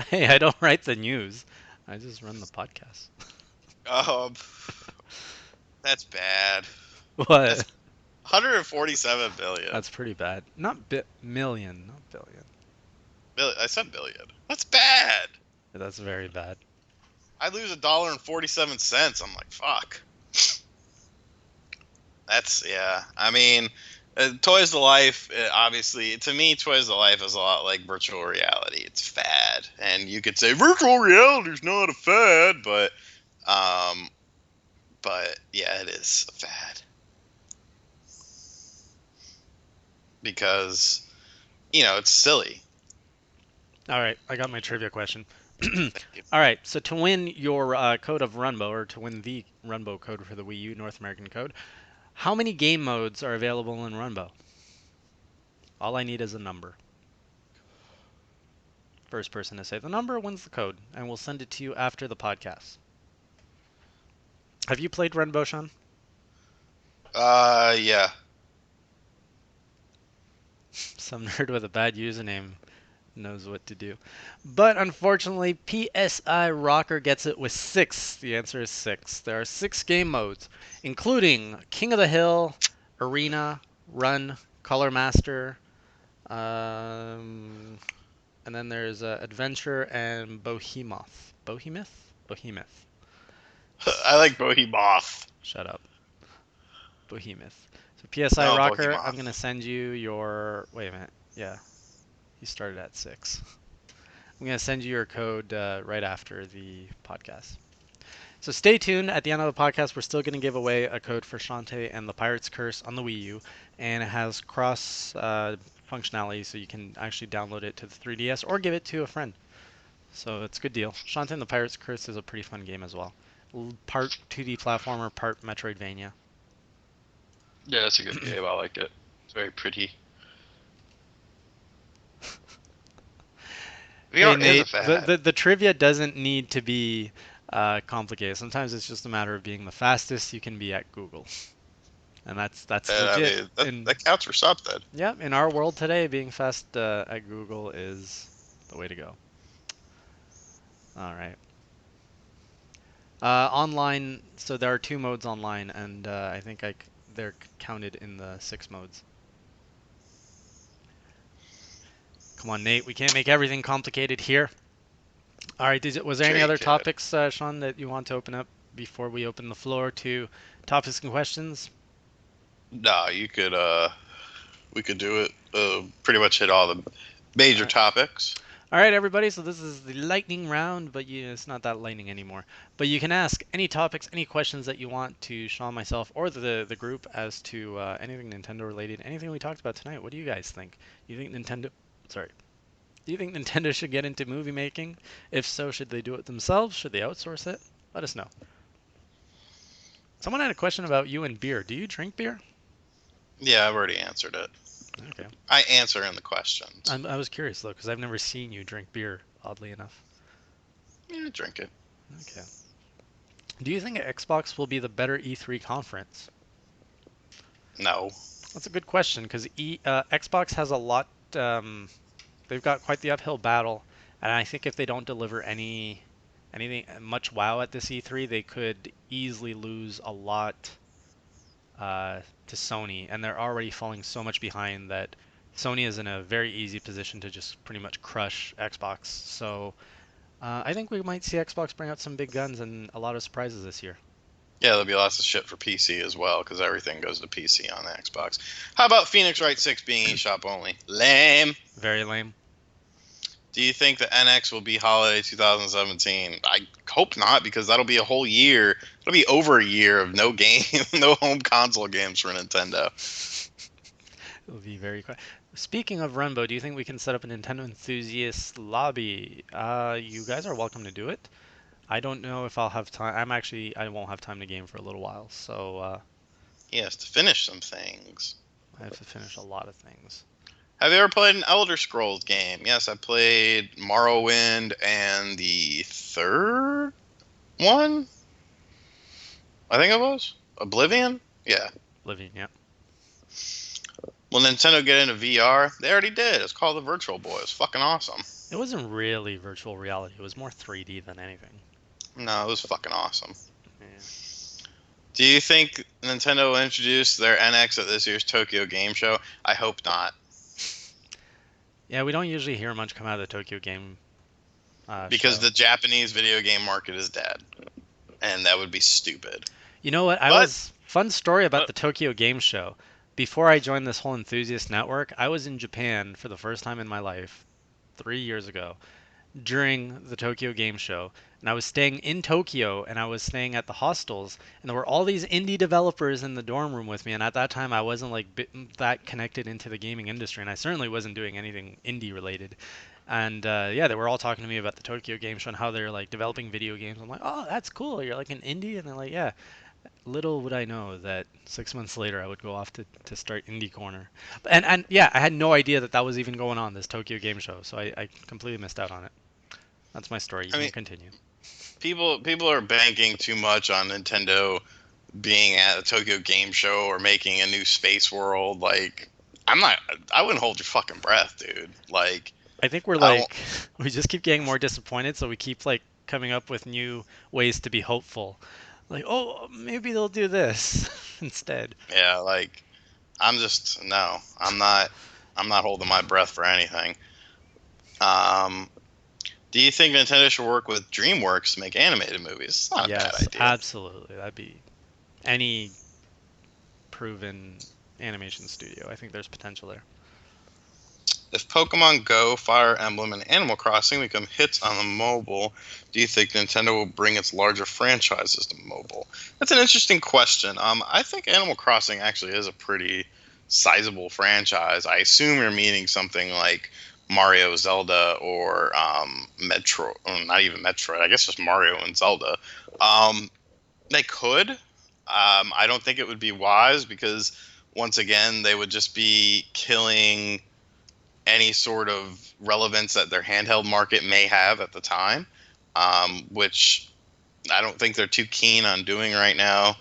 S1: Hey, I don't write the news. I just run the podcast.
S2: Um, that's bad. That's
S1: What?
S2: 147 billion.
S1: That's pretty bad. Not million, not billion.
S2: I said billion. That's bad.
S1: That's very bad.
S2: I lose $1.47. I'm like, fuck. That's yeah. I mean, Toys to Life. Obviously, to me, Toys to Life is a lot like virtual reality. It's fad, and you could say virtual reality is not a fad, um, but yeah, it is a fad because it's silly.
S1: All right, I got my trivia question.
S2: Thank you.
S1: All right, so to win your code of Runbo, or to win the Runbo code for the Wii U North American code, how many game modes are available in Runbo? All I need is a number. First person to say the number wins the code, and we'll send it to you after the podcast. Have you played Runbo, Sean?
S2: Yeah.
S1: Some nerd with a bad username knows what to do. But unfortunately, PSI Rocker gets it with 6. The answer is 6. There are 6 game modes, including King of the Hill, Arena, Run, Color Master, um, and then there's Adventure and Bohemoth. Bohemoth? Bohemoth.
S2: I like Bohemoth.
S1: Shut up. Behemoth. So PSI
S2: No,
S1: Rocker, I'm
S2: Bohemoth.
S1: gonna send you your. Wait a minute. Yeah, he started at 6. I'm gonna send you your code right after the podcast. So stay tuned. At the end of the podcast, we're still gonna give away a code for Shantae and the Pirate's Curse on the Wii U, and it has cross functionality, so you can actually download it to the 3DS or give it to a friend. So it's a good deal. Shantae and the Pirate's Curse is a pretty fun game as well. Part 2D platformer, part Metroidvania.
S3: Yeah, it's a good game. I like it. It's very pretty.
S1: Hey
S2: VR is a
S1: Nate, the,
S2: fad.
S1: the, the trivia doesn't need to be complicated. Sometimes it's just a matter of being the fastest you can be at Google, and that's
S2: And I
S1: legit.
S2: mean,
S1: In
S2: that counts for something.
S1: yeah, in our world today, being fast at Google is the way to go. All right. Online, so there are 2 modes online, and I think they're counted in the 6 modes. Come on, Nate, we can't make everything complicated here. All right, was there any other
S2: JK.
S1: topics, Sean, that you want to open up before we open the floor to topics and questions?
S2: Nah, you could we could do it. Pretty much hit all the
S1: All
S2: major
S1: right.
S2: topics.
S1: All right, everybody. So this is the lightning round, but it's not that lightning anymore. But you can ask any topics, any questions that you want to Sean, myself, or the group as to anything Nintendo related, anything we talked about tonight. What do you guys think? You think Nintendo? Sorry. Do you think Nintendo should get into movie making? If so, should they do it themselves? Should they outsource it? Let us know. Someone had a question about you and beer. Do you drink beer?
S2: Yeah, I've already answered it.
S1: Okay.
S2: I answer in the questions.
S1: I was curious though, because I've never seen you drink beer, oddly enough.
S2: Yeah, drink it.
S1: Okay. Do you think Xbox will be the better E3 conference?
S2: No.
S1: That's a good question because Xbox has a lot. They've got quite the uphill battle, and I think if they don't deliver anything much wow at this E3, they could easily lose a lot to Sony, and they're already falling so much behind that Sony is in a very easy position to just pretty much crush Xbox. So I think we might see Xbox bring out some big guns and a lot of surprises this year.
S2: Yeah, there'll be lots of shit for PC as well because everything goes to PC on the Xbox. How about Phoenix Wright 6 being eShop only? Lame.
S1: Very lame.
S2: Do you think the NX will be holiday 2017? I hope not because that'll be a whole year. It'll be over a year of no game, no home console games for Nintendo.
S1: It'll be very quiet. Speaking of Runbo, do you think we can set up a Nintendo enthusiast lobby? You guys are welcome to do it. I don't know if I'll have time. I won't have time to game for a little while, so
S2: He has to finish some things.
S1: I have to finish a lot of things.
S2: Have you ever played an Elder Scrolls game? Yes, I played Morrowind and the third one. I think it was Oblivion. Yeah.
S1: Living, yeah.
S2: Will Nintendo get into VR? They already did. It's called the Virtual Boy. It's fucking awesome.
S1: It wasn't really virtual reality. It was more 3D than anything.
S2: No, it was fucking awesome.
S1: Yeah.
S2: Do you think Nintendo will introduce their NX at this year's Tokyo Game Show? I hope not.
S1: Yeah, we don't usually hear much come out of the Tokyo Game
S2: Because
S1: show.
S2: the Japanese video game market is dead. And that would be stupid.
S1: You know what?
S2: But
S1: Fun story about
S2: uh,
S1: the Tokyo Game Show. Before I joined this whole enthusiast network, I was in Japan for the first time in my life 3 years ago during the Tokyo Game Show. And I was staying in Tokyo and I was staying at the hostels. And there were all these indie developers in the dorm room with me. And at that time, I wasn't like that connected into the gaming industry. And I certainly wasn't doing anything indie related. And yeah, they were all talking to me about the Tokyo Game Show and how they're like developing video games. I'm like, oh, that's cool. You're like an indie? And they're like, yeah. Little would I know that 6 months later I would go off to start Indie Corner. And yeah, I had no idea that that was even going on, this Tokyo Game Show. So I completely missed out on it. That's my story. You
S2: I
S1: can
S2: mean,
S1: continue.
S2: people are banking too much on Nintendo being at a Tokyo Game Show or making a new space world. Like, I'm not. I wouldn't hold your fucking breath, dude. Like,
S1: I think we're
S2: I don't.
S1: like we just keep getting more disappointed, so we keep like coming up with new ways to be hopeful. Like, oh, maybe they'll do this instead.
S2: Yeah, like I'm just no. I'm not. I'm not holding my breath for anything. Um, do you think Nintendo should work with DreamWorks to make animated movies? It's not a bad
S1: Yes,
S2: idea.
S1: absolutely. That'd be any proven animation studio. I think there's potential there.
S2: If Pokemon Go, Fire Emblem, and Animal Crossing become hits on the mobile, do you think Nintendo will bring its larger franchises to mobile? That's an interesting question. I think Animal Crossing actually is a pretty sizable franchise. I assume you're meaning something like Mario, Zelda, or Metro. Not even Metroid. I guess just Mario and Zelda. Um, they could. I don't think it would be wise because once again, they would just be killing any sort of relevance that their handheld market may have at the time, which I don't think they're too keen on doing right now,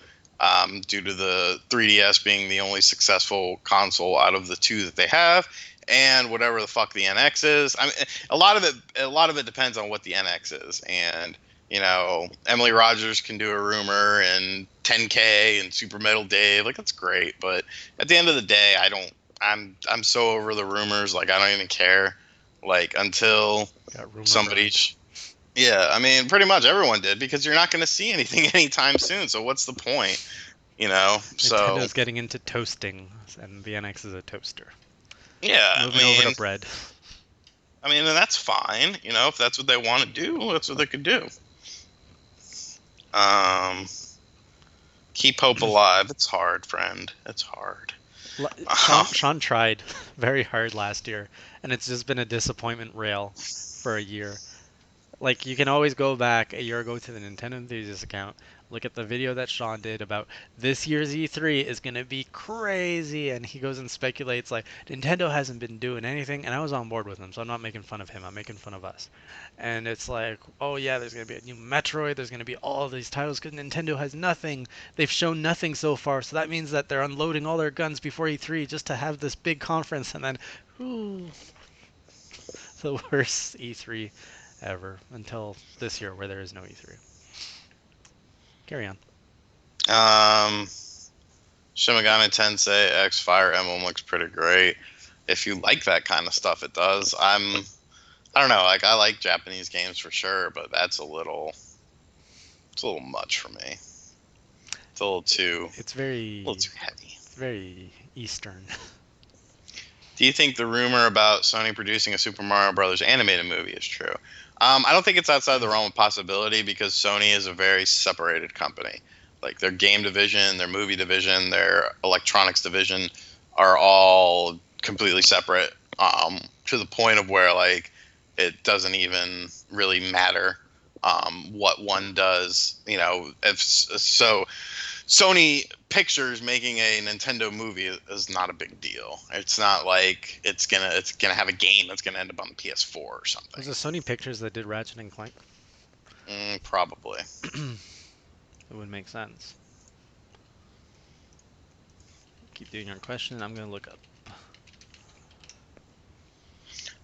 S2: due to the 3DS being the only successful console out of the two that they have, and whatever the fuck the NX is. I mean, a lot of it depends on what the NX is, and Emily Rogers can do a rumor and 10K and Super Metal Dave, like that's great, but at the end of the day, I don't. I'm so over the rumors, like I don't even care, like until
S1: Got rumor
S2: somebody.
S1: burned.
S2: Yeah, I mean, pretty much everyone did because you're not going to see anything anytime soon. So what's the point? So
S1: Nintendo's getting into toasting, and the NX is a toaster.
S2: yeah,
S1: Moving over to bread.
S2: and that's fine. If that's what they want to do, that's what they could do. Um, keep hope alive. It's hard, friend. It's hard.
S1: Sean tried very hard last year, and it's just been a disappointment rail for a year. Like you can always go back a year ago to the Nintendo Enthusiast account, look at the video that Sean did about this year's E3 is gonna be crazy, and he goes and speculates like Nintendo hasn't been doing anything, and I was on board with him, so I'm not making fun of him, I'm making fun of us. And it's like, oh yeah, there's gonna be a new Metroid, there's gonna be all of these titles because Nintendo has nothing. They've shown nothing so far, so that means that they're unloading all their guns before E3 just to have this big conference, and then, ooh, the worst E3 ever until this year where there is no E3. Carry on.
S2: Um, Shin Megami Tensei X Fire Emblem looks pretty great. If you like that kind of stuff, it does. I don't know. Like I like Japanese games for sure, but it's a little much for me. It's
S1: It's
S2: a little too heavy.
S1: very Eastern.
S2: Do you think the rumor about Sony producing a Super Mario Brothers animated movie is true? I don't think it's outside the realm of possibility because Sony is a very separated company. Like their game division, their movie division, their electronics division are all completely separate, to the point of where like it doesn't even really matter, what one does. If so, Sony Pictures making a Nintendo movie is not a big deal. It's not like it's gonna have a game that's gonna end up on the PS4 or something.
S1: Was it Sony Pictures that did Ratchet and Clank?
S2: Probably.
S1: It would make sense. Keep doing your question. I'm gonna look up.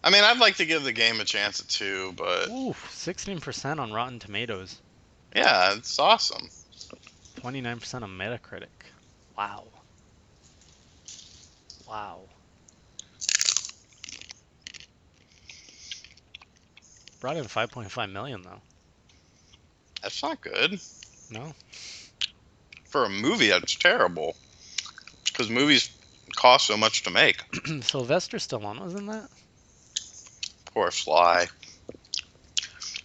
S2: I mean, I'd like to give the game a chance at two, but
S1: Ooh, 16% on Rotten Tomatoes,
S2: yeah, it's awesome.
S1: 29% on Metacritic. Wow. Wow. Brought in 5.5 million though.
S2: That's not good
S1: No.
S2: for a movie. That's terrible because movies cost so much to make.
S1: Sylvester Stallone was in that?
S2: Poor Sly.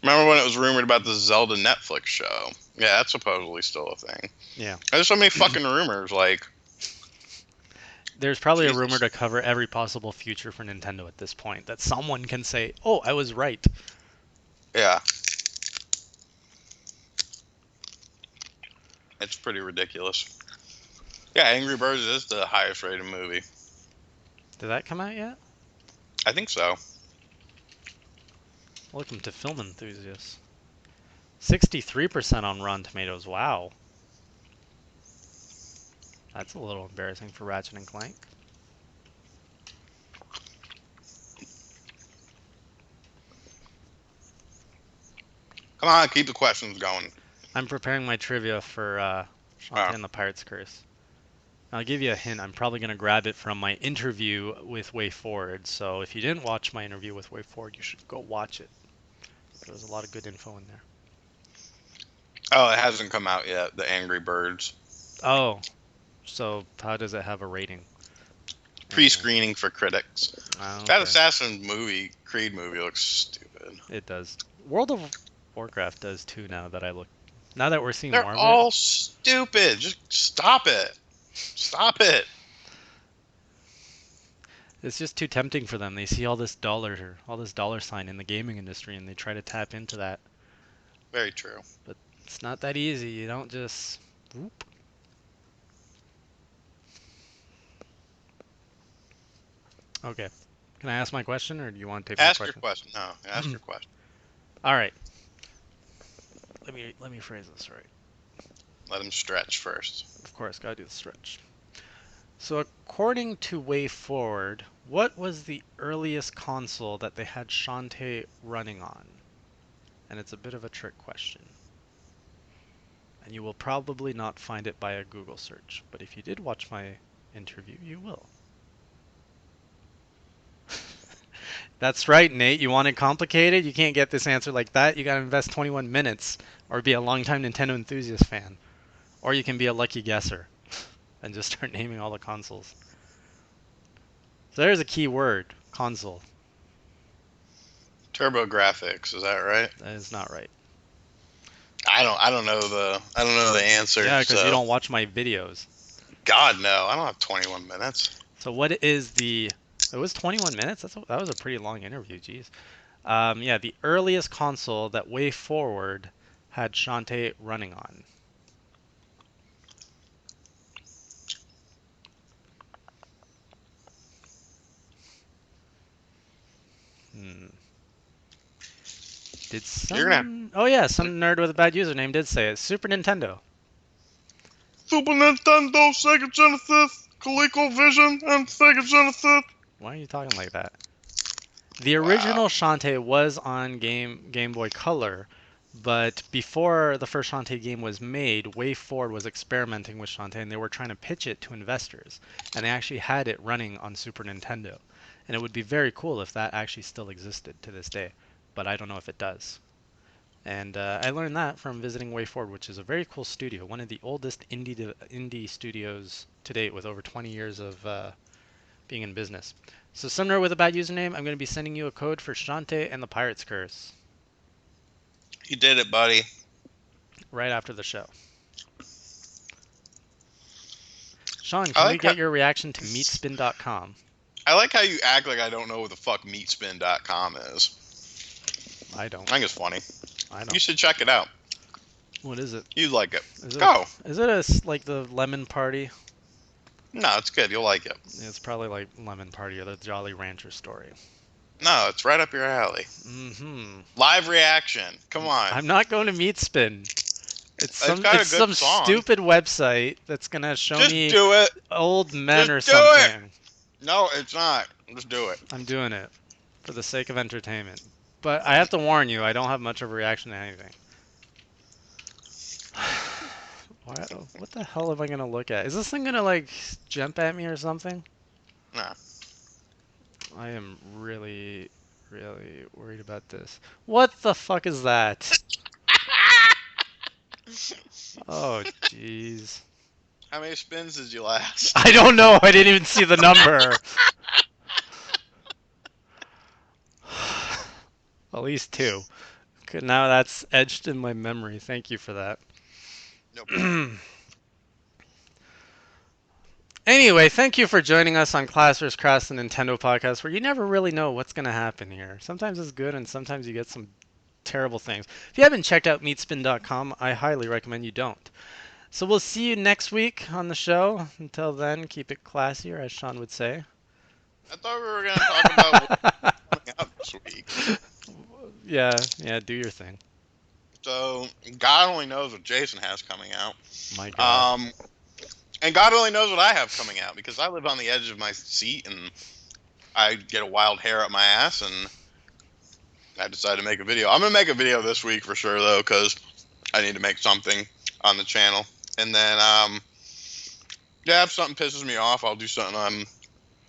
S2: Remember when it was rumored about the Zelda Netflix show? Yeah, that's supposedly still a thing.
S1: Yeah.
S2: There's so many fucking rumors. Like,
S1: There's probably a
S2: Jesus.
S1: rumor to cover every possible future for Nintendo at this point that someone can say, "Oh, I was right."
S2: Yeah, it's pretty ridiculous. Yeah, Angry Birds is the highest rated movie.
S1: Did that come out yet?
S2: I think so.
S1: Welcome to Film Enthusiasts. 63% on Rotten Tomatoes. Wow. That's a little embarrassing for Ratchet and Clank.
S2: Come on, keep the questions going.
S1: I'm preparing my trivia for Shantae and the Pirate's Curse. I'll give you a hint. I'm probably going to grab it from my interview with Way Forward. So if you didn't watch my interview with Way Forward, you should go watch it. There was a lot of good info in there.
S2: Oh, it hasn't come out yet. The Angry Birds.
S1: Oh, so how does it have a rating?
S2: Pre-screening for critics.
S1: Oh, okay.
S2: That Assassin's Creed movie looks stupid.
S1: It does. World of Warcraft does too. Now that we're seeing
S2: They're
S1: more of
S2: all
S1: it.
S2: stupid. Just stop it. Stop it.
S1: It's just too tempting for them. They see all this dollar sign in the gaming industry, and they try to tap into that.
S2: Very true.
S1: But it's not that easy. You don't just. Whoop. Okay. Can I ask my question, or do you want to take my
S2: Ask
S1: question?
S2: your question. No, ask your question.
S1: All right. Let me phrase this right.
S2: Let him stretch first.
S1: Of course, gotta do the stretch. So according to Way Forward, what was the earliest console that they had Shantae running on? And it's a bit of a trick question. And you will probably not find it by a Google search, but if you did watch my interview, you will. That's right, Nate. You want it complicated? You can't get this answer like that. You gotta invest 21 minutes, or be a longtime Nintendo enthusiast fan. Or you can be a lucky guesser and just start naming all the consoles. So there's a key word, console.
S2: TurboGrafx, is that right?
S1: That is not right.
S2: I don't know the answer.
S1: Yeah, because
S2: so.
S1: you don't watch my videos.
S2: God no, I don't have 21 minutes.
S1: So what is the? It was 21 minutes. That was a pretty long interview. Jeez. Yeah, the earliest console that Way Forward had Shantae running on. Did some? Oh yeah, some nerd with a bad username did say it. Super Nintendo.
S2: Super Nintendo, Sega Genesis, ColecoVision, and Sega Genesis.
S1: Why are you talking like that? The original Shantae was on Game Boy Color, but before the first Shantae game was made, Way Forward was experimenting with Shantae, and they were trying to pitch it to investors, and they actually had it running on Super Nintendo. And it would be very cool if that actually still existed to this day, but I don't know if it does. And I learned that from visiting Way Forward, which is a very cool studio, one of the oldest indie studios to date, with over 20 years of being in business. So Sumner with a bad username, I'm going to be sending you a code for Shantae and the Pirate's Curse.
S2: You did it, buddy.
S1: Right after the show. Sean, can we get your reaction to meatspin.com?
S2: I like how you act like I don't know what the fuck meatspin.com is.
S1: I don't.
S2: I think it's funny.
S1: I don't.
S2: You should check it out.
S1: What is it?
S2: You'd like it.
S1: Go. Is it like the Lemon Party?
S2: No, it's good. You'll like it.
S1: It's probably like Lemon Party or the Jolly Rancher story.
S2: No, it's right up your alley.
S1: Mm-hmm.
S2: Live reaction. Come on.
S1: I'm not going to Meatspin. It's some
S2: song.
S1: stupid website that's gonna show me
S2: do it.
S1: old men
S2: Just
S1: or something.
S2: Do it. No, it's not. Just do it.
S1: I'm doing it for the sake of entertainment. But I have to warn you, I don't have much of a reaction to anything. What the hell am I gonna look at? Is this thing gonna like jump at me or something?
S2: Nah.
S1: I am really, really worried about this. What the fuck is that? Oh, jeez.
S2: How many spins did you last?
S1: I don't know. I didn't even see the number. At least 2. Okay, now that's etched in my memory. Thank you for that.
S2: Nope.
S1: Anyway, thank you for joining us on Class vs. Crass, the Nintendo podcast, where you never really know what's going to happen here. Sometimes it's good, and sometimes you get some terrible things. If you haven't checked out meatspin.com, I highly recommend you don't. So we'll see you next week on the show. Until then, keep it classier, as Sean would say.
S2: I thought we were going to talk about what's coming out this week.
S1: Yeah, do your thing.
S2: So, God only knows what Jason has coming out.
S1: My God.
S2: And God only knows what I have coming out, because I live on the edge of my seat, and I get a wild hair up my ass, and I decided to make a video. I'm gonna make a video this week for sure though, because I need to make something on the channel. And then yeah, if something pisses me off, I'll do something on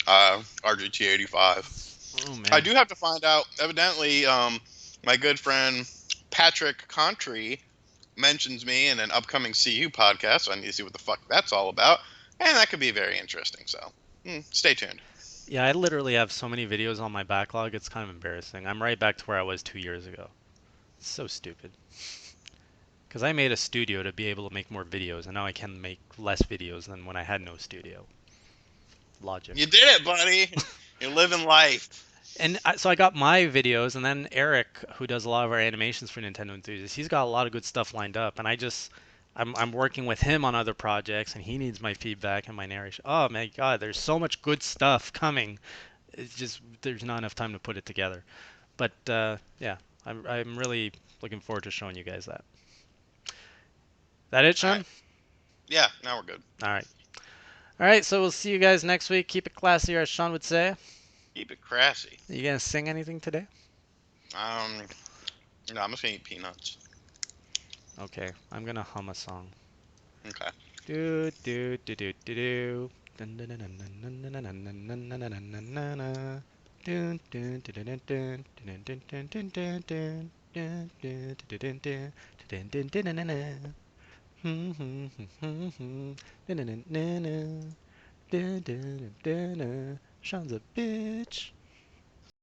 S2: RGT 85.
S1: Oh
S2: I
S1: man.
S2: do have to find out. Evidently, my good friend Patrick Contry mentions me in an upcoming CU podcast, so I need to see what the fuck that's all about, and that could be very interesting. So, stay tuned.
S1: Yeah, I literally have so many videos on my backlog, it's kind of embarrassing. I'm right back to where I was 2 years ago. It's so stupid. Because I made a studio to be able to make more videos, and now I can make less videos than when I had no studio. Logic.
S2: You did it, buddy. You're living life.
S1: And so I got my videos, and then Eric, who does a lot of our animations for Nintendo enthusiasts, he's got a lot of good stuff lined up, and I'm working with him on other projects, and he needs my feedback and my narration. Oh my God, there's so much good stuff coming. It's just there's not enough time to put it together. But yeah, I'm really looking forward to showing you guys that. That it,
S2: All right.
S1: Sean?
S2: Yeah, now we're good.
S1: All right. All right, so we'll see you guys next week. Keep it classy, as Sean would say.
S2: Keep it crassy.
S1: You gonna sing anything today?
S2: Um, no, I'm just gonna eat peanuts.
S1: Okay, I'm gonna hum a song.
S2: Okay.
S1: Do do do do do do. Dun dun dun dun dun dun dun dun dun dun dun dun dun dun dun. Dun dun dun dun dun dun dun dun dun dun dun. Dun dun dun dun dun dun dun dun dun dun dun. Hmm hmm hmm hmm. Dun dun dun dun dun. Dun dun dun dun. Sean's a bitch.